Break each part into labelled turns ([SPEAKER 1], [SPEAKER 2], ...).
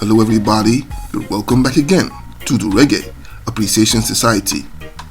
[SPEAKER 1] Hello everybody, you're welcome back again to the Reggae Appreciation Society.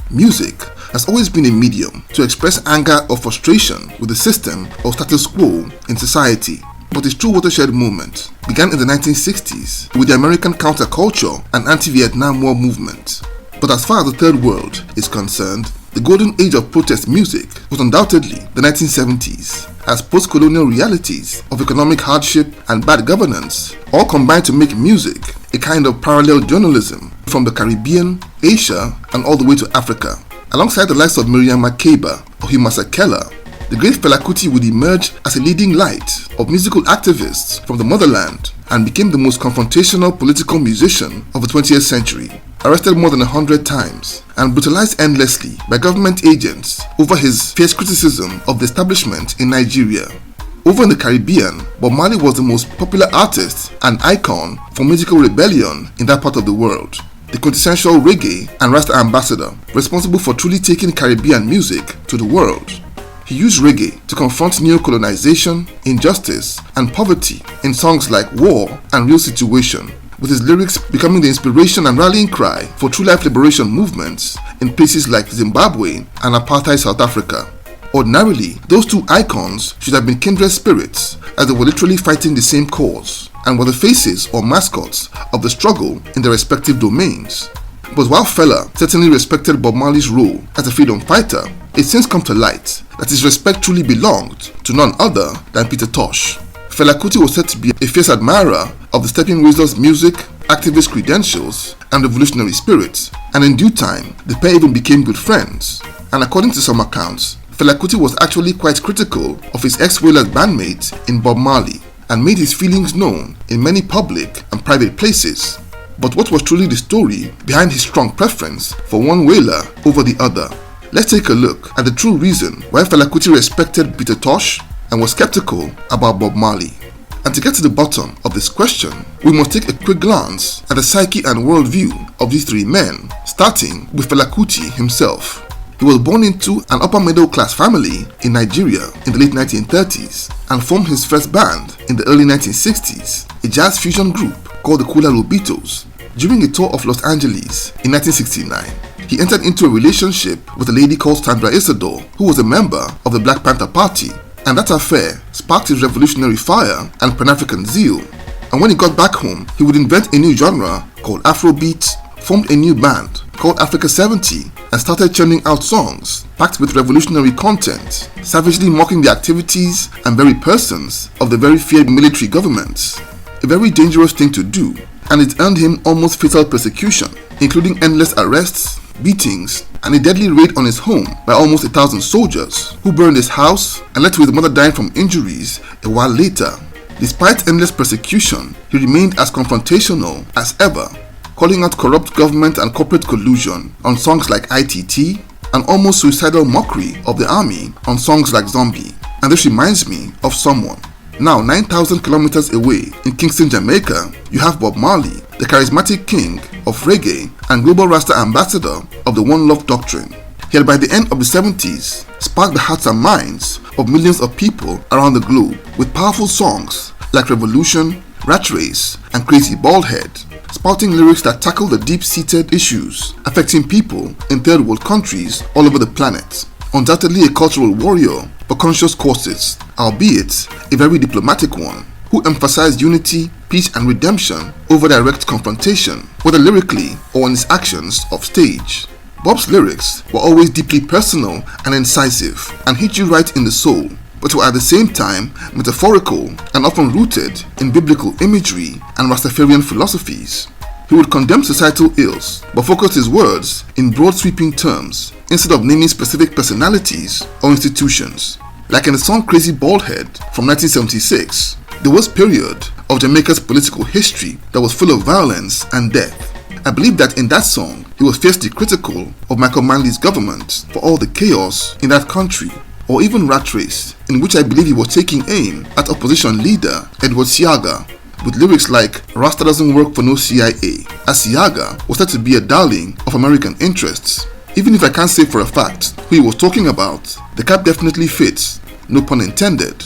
[SPEAKER 1] Music has always been a medium to express anger or frustration with the system or status quo in society. But its true watershed moment began in the 1960s with the American counterculture and anti-Vietnam War movement. But as far as the Third World is concerned, the golden age of protest music was undoubtedly the 1970s, as post-colonial realities of economic hardship and bad governance all combined to make music a kind of parallel journalism from the Caribbean, Asia, and all the way to Africa. Alongside the likes of Miriam Makeba or Hugh Masekela, the great Fela Kuti would emerge as a leading light of musical activists from the motherland and became the most confrontational political musician of the 20th century. Arrested more than 100 times and brutalized endlessly by government agents over his fierce criticism of the establishment in Nigeria. Over in the Caribbean, Bob Marley was the most popular artist and icon for musical rebellion in that part of the world. The quintessential reggae and Rasta ambassador, responsible for truly taking Caribbean music to the world. He used reggae to confront neo-colonization, injustice, and poverty in songs like War and Real Situation, with his lyrics becoming the inspiration and rallying cry for true life liberation movements in places like Zimbabwe and apartheid South Africa. Ordinarily, those two icons should have been kindred spirits, as they were literally fighting the same cause and were the faces or mascots of the struggle in their respective domains. But while Fela certainly respected Bob Marley's role as a freedom fighter, it since come to light that his respect truly belonged to none other than Peter Tosh. Fela Kuti was said to be a fierce admirer of the Stepping Razor's music, activist credentials, and revolutionary spirit, and in due time, the pair even became good friends. And according to some accounts, Fela Kuti was actually quite critical of his ex-Wailers bandmate in Bob Marley, and made his feelings known in many public and private places. But what was truly the story behind his strong preference for one Wailer over the other? Let's take a look at the true reason why Fela Kuti respected Peter Tosh and was skeptical about Bob Marley. And to get to the bottom of this question, we must take a quick glance at the psyche and worldview of these three men, starting with Fela Kuti himself. He was born into an upper middle class family in Nigeria in the late 1930s and formed his first band in the early 1960s, a jazz fusion group called the Kula Lobitos. During a tour of Los Angeles in 1969, he entered into a relationship with a lady called Sandra Isidore, who was a member of the Black Panther Party, and that affair sparked his revolutionary fire and Pan-African zeal. And when he got back home, he would invent a new genre called afrobeat, formed a new band called Africa 70, and started churning out songs packed with revolutionary content, savagely mocking the activities and very persons of the very feared military governments. A very dangerous thing to do, and it earned him almost fatal persecution, including endless arrests, beatings, and a deadly raid on his home by almost 1,000 soldiers, who burned his house and led to his mother dying from injuries a while later. Despite endless persecution, he remained as confrontational as ever, calling out corrupt government and corporate collusion on songs like ITT, and almost suicidal mockery of the army on songs like Zombie. And this reminds me of someone. Now 9,000 kilometers away in Kingston, Jamaica, you have Bob Marley, the charismatic king of reggae and global Rasta ambassador of the One Love doctrine. He had by the end of the 70s sparked the hearts and minds of millions of people around the globe with powerful songs like Revolution, Rat Race, and Crazy Baldhead, spouting lyrics that tackle the deep-seated issues affecting people in third world countries all over the planet. Undoubtedly a cultural warrior for conscious causes, albeit a very diplomatic one, who emphasized unity, peace and redemption over direct confrontation, whether lyrically or in his actions off stage. Bob's lyrics were always deeply personal and incisive and hit you right in the soul, but were at the same time metaphorical and often rooted in biblical imagery and Rastafarian philosophies. He would condemn societal ills, but focused his words in broad sweeping terms instead of naming specific personalities or institutions. Like in the song Crazy Baldhead from 1976, the worst period of Jamaica's political history that was full of violence and death. I believe that in that song, he was fiercely critical of Michael Manley's government for all the chaos in that country, or even Rat Race, in which I believe he was taking aim at opposition leader Edward Seaga, with lyrics like Rasta doesn't work for no CIA, as Seaga was said to be a darling of American interests. Even if I can't say for a fact who he was talking about, the cap definitely fits, no pun intended.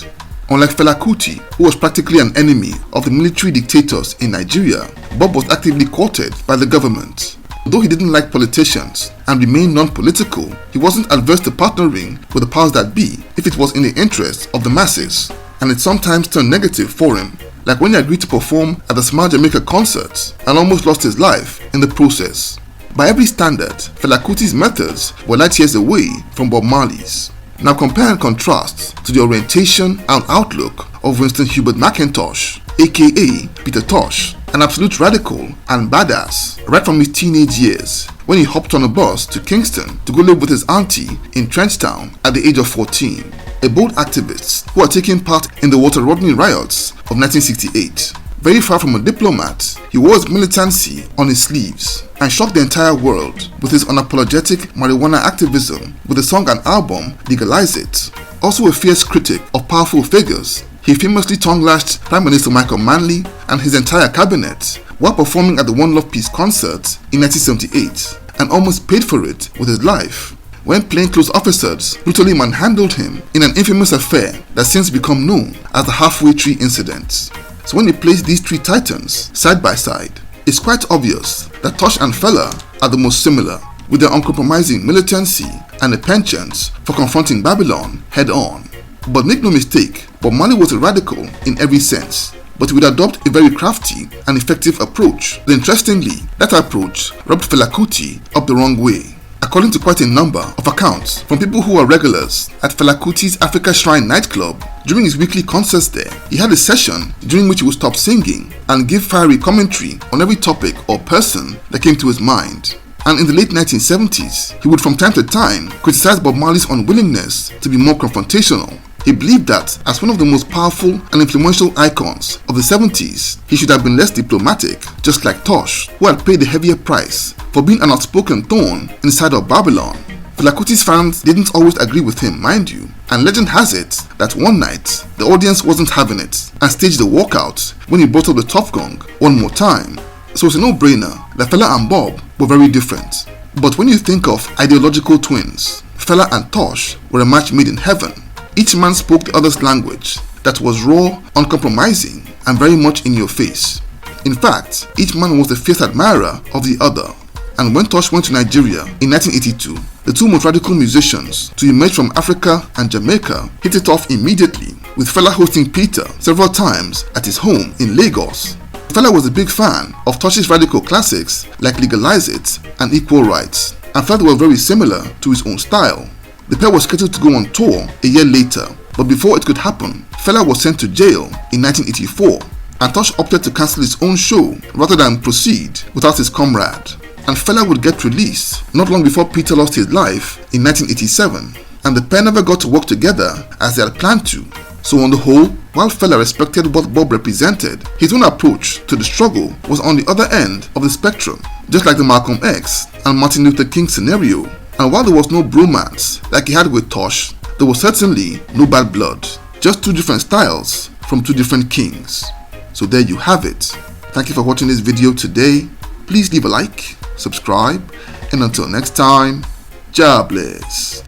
[SPEAKER 1] Unlike Fela Kuti, who was practically an enemy of the military dictators in Nigeria, Bob was actively courted by the government. Though he didn't like politicians and remained non-political, he wasn't adverse to partnering with the powers that be if it was in the interest of the masses, and it sometimes turned negative for him, like when he agreed to perform at the Smile Jamaica concerts and almost lost his life in the process. By every standard, Fela Kuti's methods were light years away from Bob Marley's. Now compare and contrast to the orientation and outlook of Winston Hubert McIntosh, aka Peter Tosh, an absolute radical and badass right from his teenage years when he hopped on a bus to Kingston to go live with his auntie in Trenchtown at the age of 14. A bold activist who had taken part in the Walter Rodney riots of 1968. Very far from a diplomat, he wore his militancy on his sleeves and shocked the entire world with his unapologetic marijuana activism with the song and album Legalize It. Also a fierce critic of powerful figures, he famously tongue-lashed Prime Minister Michael Manley and his entire cabinet while performing at the One Love Peace concert in 1978 and almost paid for it with his life when plainclothes officers brutally manhandled him in an infamous affair that's since become known as the Halfway Tree Incident. So when you place these three titans side by side, it's quite obvious that Tosh and Fela are the most similar, with their uncompromising militancy and a penchant for confronting Babylon head on. But make no mistake, Bob Marley was a radical in every sense, but he would adopt a very crafty and effective approach. But interestingly, that approach rubbed Fela Kuti up the wrong way. According to quite a number of accounts from people who are regulars at Fela Kuti's Africa Shrine nightclub, during his weekly concerts there, he had a session during which he would stop singing and give fiery commentary on every topic or person that came to his mind. And in the late 1970s, he would from time to time criticize Bob Marley's unwillingness to be more confrontational. He believed that, as one of the most powerful and influential icons of the 70s, he should have been less diplomatic, just like Tosh, who had paid a heavier price for being an outspoken thorn inside of Babylon. Fela Kuti's fans didn't always agree with him, mind you, and legend has it that one night, the audience wasn't having it and staged a walkout when he brought up the Tuff Gong one more time. So it's a no-brainer that Fela and Bob were very different. But when you think of ideological twins, Fela and Tosh were a match made in heaven. Each man spoke the other's language that was raw, uncompromising, and very much in your face. In fact, each man was a fierce admirer of the other. And when Tosh went to Nigeria in 1982, the two most radical musicians to emerge from Africa and Jamaica hit it off immediately, with Fela hosting Peter several times at his home in Lagos. Fela was a big fan of Tosh's radical classics like Legalize It and Equal Rights, and felt they were very similar to his own style. The pair was scheduled to go on tour a year later, but before it could happen, Fela was sent to jail in 1984, and Tosh opted to cancel his own show rather than proceed without his comrade. And Fela would get released not long before Peter lost his life in 1987, and the pair never got to work together as they had planned to. So on the whole, while Fela respected what Bob represented, his own approach to the struggle was on the other end of the spectrum, just like the Malcolm X and Martin Luther King scenario. And while there was no bromance like he had with Tosh, there was certainly no bad blood, just two different styles from two different kings. So there you have it. Thank you for watching this video today. Please leave a like, subscribe, and until next time, Jah bless.